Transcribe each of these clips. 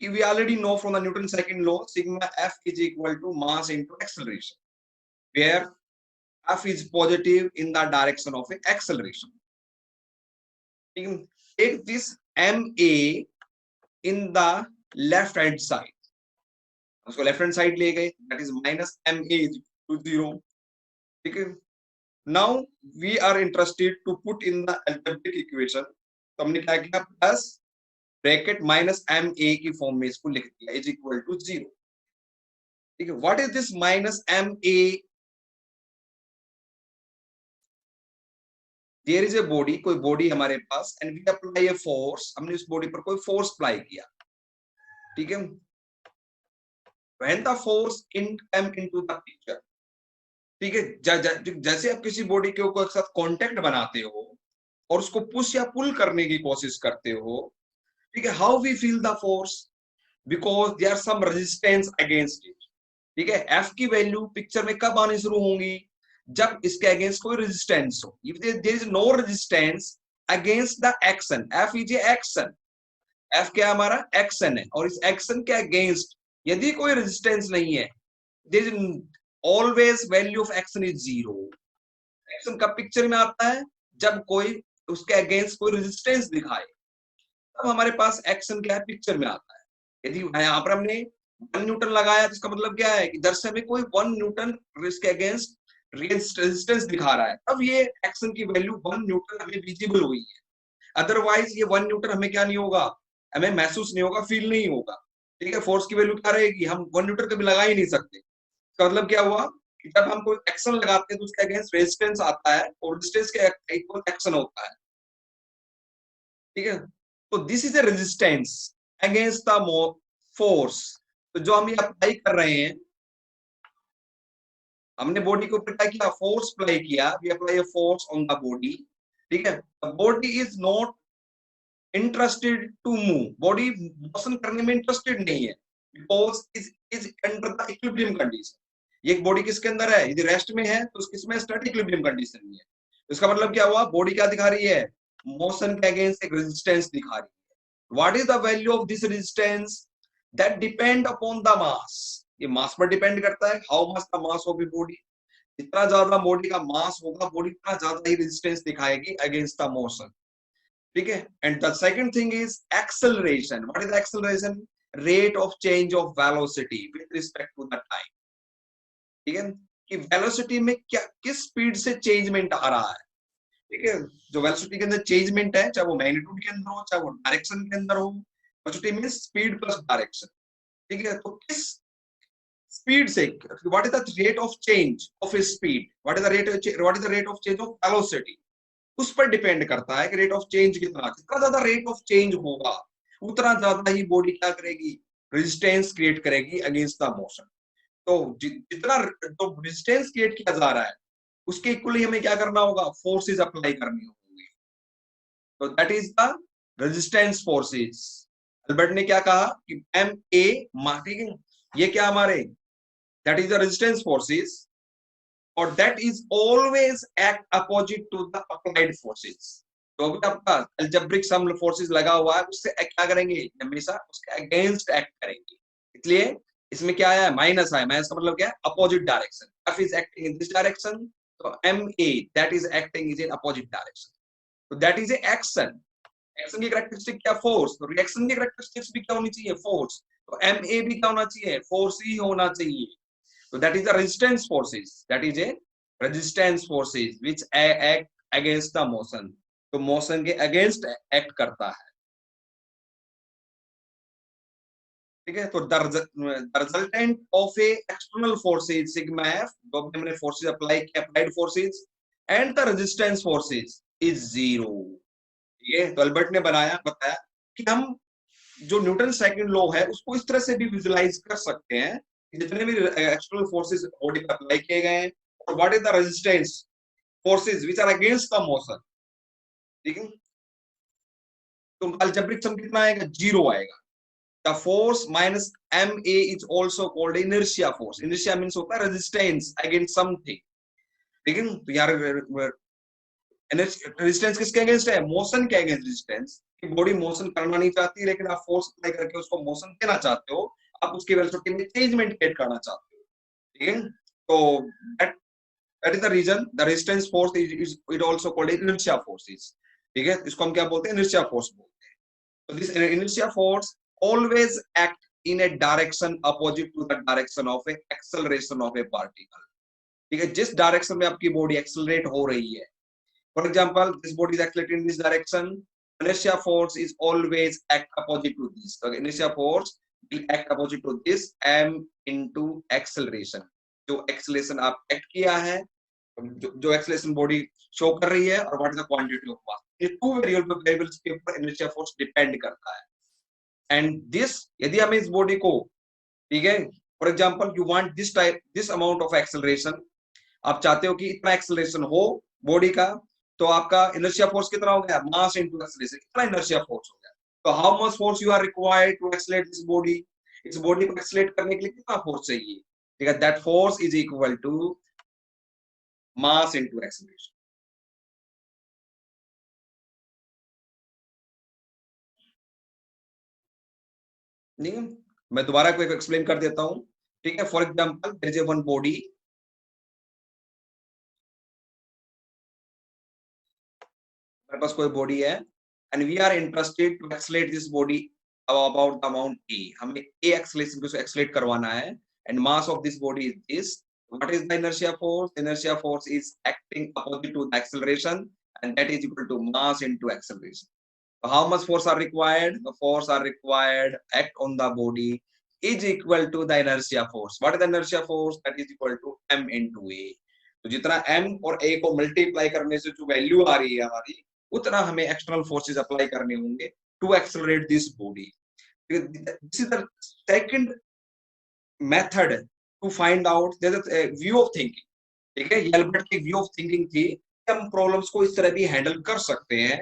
कि we already know from the Newton's second law, sigma F is equal to mass into acceleration, where F is positive in the direction of acceleration. Take this ma in the left hand side, उसको left hand side ले गए, that is minus M a to 0. ठीक है, now we are interested to put in the algebraic equation, तो हमने क्या किया, plus bracket minus M a की फॉर्म में इसको लिख दिया इज इक्वल टू 0. ठीक है, what is this minus M A? There is a body, कोई बॉडी हमारे पास, and we apply a force, हमने उस बॉडी पर कोई फोर्स अप्लाई किया. ठीक है, when the force in come into the picture, ठीक है, जैसे आप किसी बॉडी के ऊपर साथ कांटेक्ट बनाते हो और उसको पुश या पुल करने की कोशिश करते हो, ठीक है, how we feel the force, because there are some resistance against it. ठीक है, एफ की वैल्यू पिक्चर में कब आनी शुरू होंगी, जब इसके अगेंस्ट कोई रेजिस्टेंस हो. If there is no resistance against the action, F is a action, F क्या हमारा एक्शन है, और इस एक्शन के अगेंस्ट यदि कोई रेजिस्टेंस नहीं है, there is always value of action is 0. Action कब पिक्चर में आता है, जब कोई उसके अगेंस्ट कोई रेजिस्टेंस दिखाए, तब हमारे पास एक्शन क्या है, पिक्चर में आता है. यदि यहाँ पर हमने 1 न्यूटन लगाया, तो इसका मतलब क्या है कि दरअसल में कोई 1 न्यूटन इसके अगेंस्ट रेजिस्टेंस दिखा रहा है, तब ये एक्शन की वैल्यू 1 न्यूटन हमें विजिबल हुई है. अदरवाइज ये 1 न्यूटन हमें क्या नहीं होगा, हमें महसूस नहीं होगा, फील नहीं होगा. ठीक है, फोर्स की वैल्यू क्या रहेगी, हम 1 न्यूटन कभी लगा ही नहीं सकते. इसका मतलब क्या हुआ कि जब हम कोई एक्शन लगाते हैं तो उसके अगेंस्ट रेजिस्टेंस आता है, और रेजिस्टेंस के इक्वल एक्शन होता है. ठीक है, तो this is a resistance against the force. तो जो हम ये अप्लाई कर रहे हैं, हमने बॉडी के ऊपर क्या किया, फोर्स अप्लाई किया, we apply a force on the body. ठीक है, body is not interested to move, body motion करने में इंटरेस्टेड नहीं है, because is under the equilibrium condition. ये बॉडी किसके अंदर है, यदि रेस्ट में है तो किसमें, स्टैटिक इक्विलिब्रियम कंडीशन में है. इसका मतलब क्या हुआ, बॉडी क्या दिखा रही है, मोशन के अगेंस्ट एक रेजिस्टेंस दिखा रही है. What is the value of this resistance, that depend upon the mass. ये मास पर डिपेंड करता है, how much the mass of the body. जितना ज्यादा बॉडी का मास होगा, बॉडी उतना ज्यादा ही रेजिस्टेंस दिखाएगी अगेंस्ट द मोशन. ठीक है, and the second thing is acceleration. What is acceleration, rate of change of velocity with respect to the time. ठीक है, कि वेलोसिटी में क्या, किस स्पीड से चेंजमेंट आ रहा है. ठीक है, जो वेलोसिटी के अंदर चेंजमेंट है, चाहे वो मैग्नीट्यूड के अंदर हो, चाहे वो डायरेक्शन के अंदर हो, velocity means speed plus direction. ठीक है, तो किस स्पीड से, what is the rate of change of speed, what is the rate of change of velocity, उस पर डिपेंड करता है कि रेट ऑफ चेंज कितना. जितना ज्यादा रेट ऑफ चेंज होगा, उतना ज्यादा ही बॉडी क्या करेगी, रेजिस्टेंस क्रिएट करेगी अगेंस्ट द मोशन. तो जितना तो रेजिस्टेंस क्रिएट किया जा रहा है, उसके इक्वली हमें क्या करना होगा, फोर्सेस अप्लाई करनी होंगी. तो that is the resistance forces. Albert ने क्या कहा कि एम ए, ठीक है, ये क्या हमारे, that is the resistance forces, और that is always act opposite to the applied forces. तो अभी आपका अलजेब्रिक सम फोर्सेस लगा हुआ है, उससे क्या करेंगे, हमेशा उसके अगेंस्ट एक्ट करेंगे. इसलिए इसमें क्या आया है, माइनस आया. माइनस का मतलब क्या है, opposite direction. F is acting in this direction, तो M A that is acting is in opposite direction. तो that is a action. Action की कैरेक्टरिस्टिक क्या, फोर्स. तो रिएक्शन की कैरेक्टरिस्टिक्स भी क्या होनी चाहिए, फोर्स. तो एम ए भी क्या होना चाहिए, फोर्स ही होना चाहिए. So that is the resistance forces. That is a resistance forces which act against the motion. तो motion के against act करता है. ठीक है, तो the resultant of a external forces sigma f, जो हमने forces apply किया, applied forces, and the resistance forces is 0. ये तो अल्बर्ट ने बताया कि हम जो न्यूटन सेकंड लॉ है उसको इस तरह से भी विजुलाइज कर सकते हैं, जितने भी एक्सटर्नल फोर्सेस बॉडी पर अप्लाई किए गए हैं, और what is the resistance forces which are against the motion. ठीक है, तो अलजेब्रिक सम कितना आएगा, 0 आएगा. The force minus M a is also called inertia force. Inertia means होता है रेजिस्टेंस अगेंस्ट समथिंग. ठीक है, तो यार रेजिस्टेंस किसके अगेंस्ट है? मोशन के अगेंस्ट रेजिस्टेंस। कि बॉडी मोशन करना नहीं चाहती लेकिन आप फोर्स अप्लाई करके उसको मोशन देना चाहते हो, आप उसकी वेलोसिटी में चेंज इंडिकेट करना चाहते हो, ठीक है। तो that is the reason the resistance force is it also called inertia forces, ठीक है। इसको हम क्या बोलते हैं? इनर्शिया फोर्स बोलते हैं। तो this inertia force always act in a direction opposite to the direction of a acceleration of a particle, ठीक है। जिस डायरेक्शन में आपकी बॉडी एक्सेलरेट हो रही है, for example this body is accelerating in this direction, inertia force is always act opposite to this, so inertia force will act opposite to this m into acceleration। जो acceleration आप act किया है, जो acceleration body show कर रही है, और what is the quantity of mass, ये टू वेरिएबल्स के ऊपर inertia force डिपेंड करता है। एंड दिस, यदि हमें इस बॉडी को, ठीक है, for example you want this type this amount of acceleration, आप चाहते हो कि इतना एक्सेलरेशन हो बॉडी का, तो आपका इनर्शिया फोर्स कितना हो गया? मास इनटू एक्सेलरेशन, कितना इनर्शिया फोर्स हो गया। तो how much force you are required to accelerate this body, इस बॉडी को एक्सेलरेट करने के लिए कितना फोर्स चाहिए, ठीक है। That force is equal to mass into acceleration. नहीं, मैं दोबारा को एक्सप्लेन कर देता हूं, ठीक है। For example there is one body, मेरे पास कोई बॉडी है, and we are interested to accelerate this body about the amount A, हमें ए एक्सेलरेशन को एक्सेलरेट करवाना है, and mass of this body is this. What is the inertia force? Inertia force is acting opposite to the acceleration, and that is equal to mass into acceleration. So how much force are required? The force are required act on the body is equal to the inertia force. What is the inertia force? That is equal to m into a. तो जितना m और a को multiply करने से जो value आ रही है हमारी, उतना हमें एक्सटर्नल फोर्सेस अप्लाई करने होंगे to accelerate this body. This is the second method to find out view of thinking, ठीक है। एल्बर्ट की व्यू ऑफ थिंकिंग थी कि हम प्रॉब्लम्स को इस तरह भी हैंडल कर सकते हैं,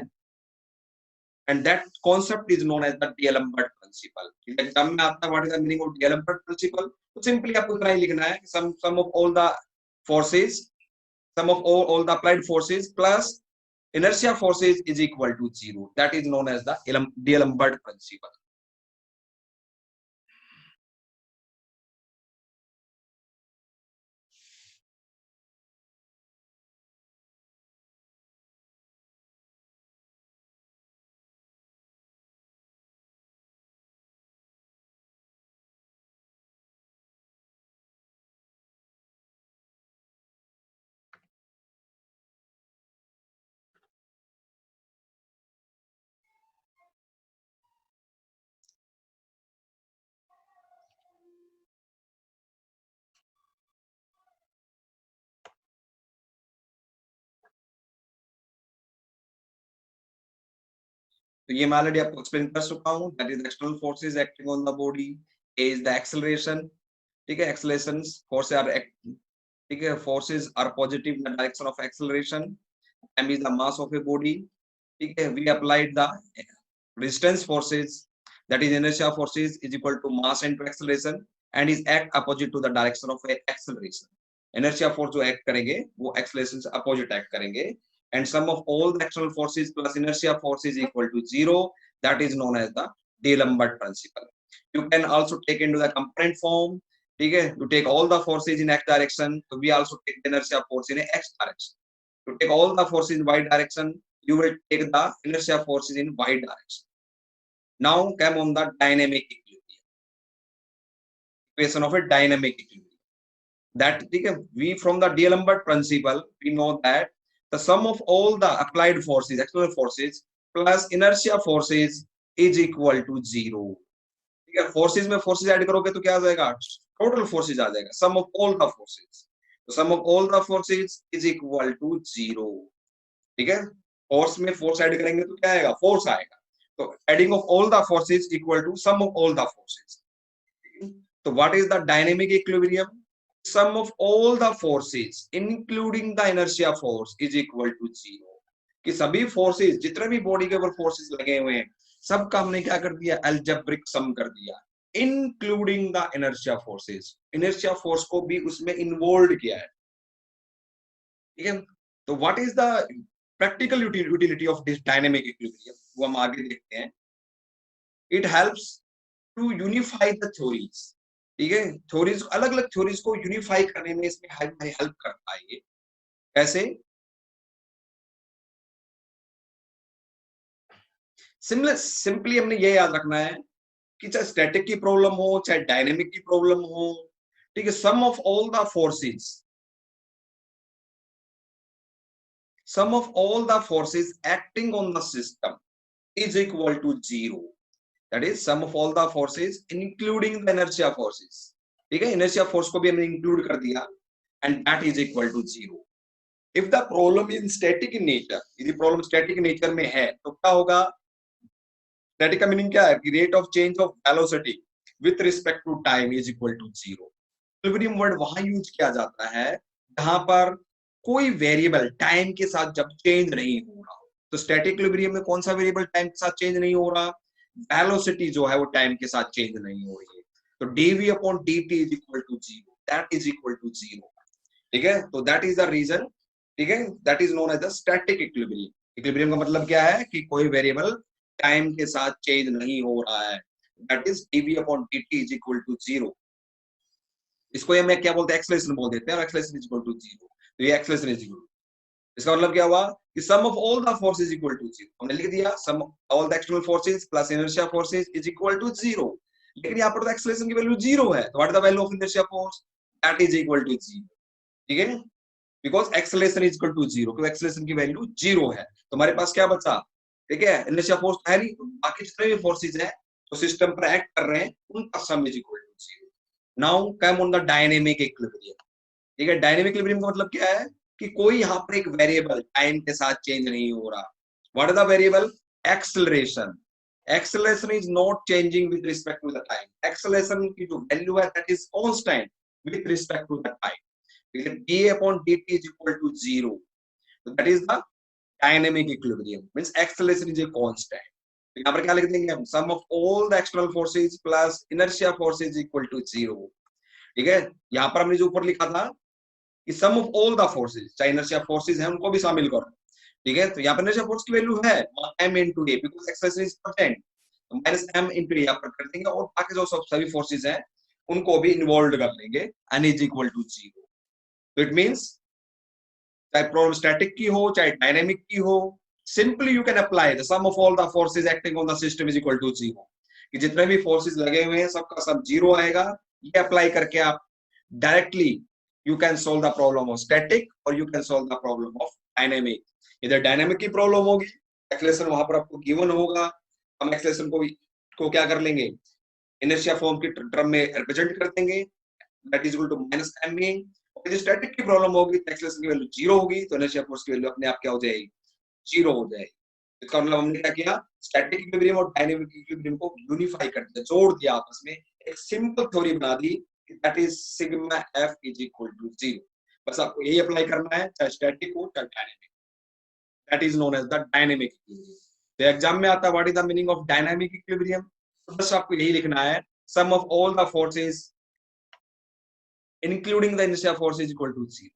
and that concept is known as the D'Alembert principle. Exam में आता है what is the meaning of D'Alembert principle, तो सिंपली आपको इतना ही लिखना है, sum of all the forces, sum of all the applied forces plus inertia forces is equal to 0. That is known as the D'Alembert principle. तो ये मैं already आपको एक्सप्लेन कर चुका हूँ। That is external forces acting on the body, a is the acceleration, ठीक है। Accelerations force are, ठीक है, forces are positive in the direction of acceleration, m is the mass of a body, ठीक है। we applied the resistance forces, that is inertia forces is equal to mass into acceleration and is act opposite to the direction of acceleration। inertia force जो act करेंगे वो acceleration से opposite act करेंगे, and sum of all the external forces plus inertia force is equal to 0, that is known as the D'Alembert principle। you can also take into the component form, ठीक है। to take all the forces in x direction, so we also take the inertia force in x direction। to take all the forces in y direction, you will take the inertia forces in y direction। now come on the dynamic equilibrium, equation of a dynamic equilibrium, that we from the D'Alembert principle we know that the sum of all the applied forces, external forces plus inertia forces is equal to 0। ठीक है, forces में forces add करोगे तो क्या आ जाएगा? Total forces आ जाएगा, sum of all the forces. तो sum of all the forces is equal to 0, ठीक है। फोर्स में फोर्स ऐड करेंगे तो क्या आएगा? फोर्स आएगा। तो adding of all the forces equal to sum of all the forces. तो what is the dynamic equilibrium? sum of all the forces including the inertia force is equal to 0। कि सभी forces, जितने भी body के ऊपर forces लगे हुए हैं, सबका हमने क्या कर दिया? अलजेब्रिक सम कर दिया, including the inertia forces. Inertia force को भी उसमें इन्वॉल्व किया है, ठीक है। तो what is the practical utility of this dynamic equilibrium वो हम आगे देखते हैं. It helps to unify the theories. ठीक है, थ्योरीज, अलग अलग थ्योरीज को यूनिफाई करने में इसमें हेल्प करता है. ये कैसे? सिंपली हमने ये याद रखना है कि चाहे स्टैटिक की प्रॉब्लम हो चाहे डायनेमिक की प्रॉब्लम हो, ठीक है, sum of all the forces acting on the system is equal to 0. That is sum of all the forces including the inertia forces. ठीक है, inertia force को भी हमने include कर दिया and that is equal to 0. If the problem is static in nature, यदि problem static nature में है तो क्या होगा? Static का meaning क्या है? कि rate of change of velocity with respect to time is equal to 0. Equilibrium word वहां यूज किया जाता है जहां पर कोई वेरिएबल टाइम के साथ जब चेंज नहीं हो रहा हो. तो स्टैटिक इक्विलिब्रियम में कौन सा वेरिएबल टाइम के साथ चेंज नहीं हो रहा? वेलोसिटी जो है वो टाइम के साथ चेंज नहीं हो रही है. तो dv upon dt is equal to 0, that is equal to 0. ठीक है, तो दैट इज द रीजन. ठीक है, that is known as the static equilibrium. Equilibrium का मतलब क्या है? कि कोई वेरिएबल टाइम के साथ चेंज नहीं हो रहा है. That is dv upon dt is equal to 0. इसको ये मैं क्या बोलते हैं? एक्सेलरेशन बोल देते हैं, और एक्सेलरेशन इज इक्वल टू 0. तो ये एक्सेलरेशन इज इक्वल, इसका मतलब क्या हुआ कि sum of all the forces equal to 0. हमने लिख दिया sum all the external forces plus inertia forces is equal to 0. लेकिन यहाँ पर तो एक्सेलरेशन की वैल्यू 0 है, तो what is the value of inertia force? That is equal to 0. ठीक है, because acceleration is equal to 0, क्योंकि एक्सेलरेशन की वैल्यू 0 है. तो हमारे पास क्या बचा? ठीक है, इनर्शिया फोर्स है नहीं, तो बाकी जितने भी फोर्सेस हैं तो सिस्टम पर एक्ट कर रहे हैं, उनका sum is equal to 0. Now come on the dynamic equilibrium. ठीक है, डायनेमिक इक्विलिब्रियम का मतलब क्या है? कि कोई यहाँ पर एक वेरिएबल टाइम के साथ चेंज नहीं हो रहा. What is the variable? Acceleration. Acceleration is not changing with respect to the time. Acceleration की जो वैल्यू है that is constant with respect to the time. d upon dt is equal to 0. So that is the dynamic equilibrium. Means acceleration is a constant. यहाँ पर क्या लिख देंगे हम? sum of all the external forces plus inertia forces is equal to 0. ठीक है, यहाँ पर हमने जो ऊपर लिखा था कि sum of all the forces, चाहे इनर्शिया फोर्सेस हैं उनको भी शामिल करो. ठीक है, तो यहाँ पर इनर्शिया फोर्स की वैल्यू है m into a because acceleration is constant, तो माइनस m into a यहाँ पर कर देंगे, और बाकी जो सब सभी फोर्सेस हैं उनको भी इन्वॉल्व कर लेंगे. n is equal to 0. तो इट मींस चाहे प्रॉब्लम स्टैटिक की हो चाहे डायनेमिक की हो, simply you can apply the sum of all the forces acting on the system is equal to 0. कि जितने भी फोर्सेस लगे हुए हैं सबका सब 0 आएगा. ये अप्लाई करके आप directly you can solve the problem of static और you can solve the problem of dynamic. इधर डायनेमिक की प्रॉब्लम होगी, एक्सेलरेशन वहां पर आपको गिवन होगा, हम एक्सेलरेशन को क्या कर लेंगे? इनर्शिया फॉर्म की टर्म में रिप्रेजेंट कर देंगे, that is equal to minus m a. और यदि स्टैटिक की प्रॉब्लम होगी तो एक्सेलरेशन की वैल्यू 0 होगी, तो इनर्शिया फोर्स की वैल्यू अपने आप क्या हो जाएगी? 0 हो जाएगी. इसका मतलब हमने क्या किया? स्टैटिक इक्विलिब्रियम और डायनेमिक इक्विलिब्रियम को यूनिफाई कर दिया, जोड़ दिया आपस में, एक सिंपल थ्योरी बना दी, that is sigma f is equal to 0. बस आपको यही अप्लाई करना है, चाहे स्टैटिक हो चाहे dynamic. That is known as the dynamic equilibrium. तो एग्जाम में आता है what is the meaning of dynamic equilibrium. तो बस आपको यही लिखना है, sum of all the forces including the inertia force is equal to 0.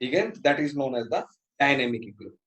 ठीक है, that is known as the dynamic equilibrium.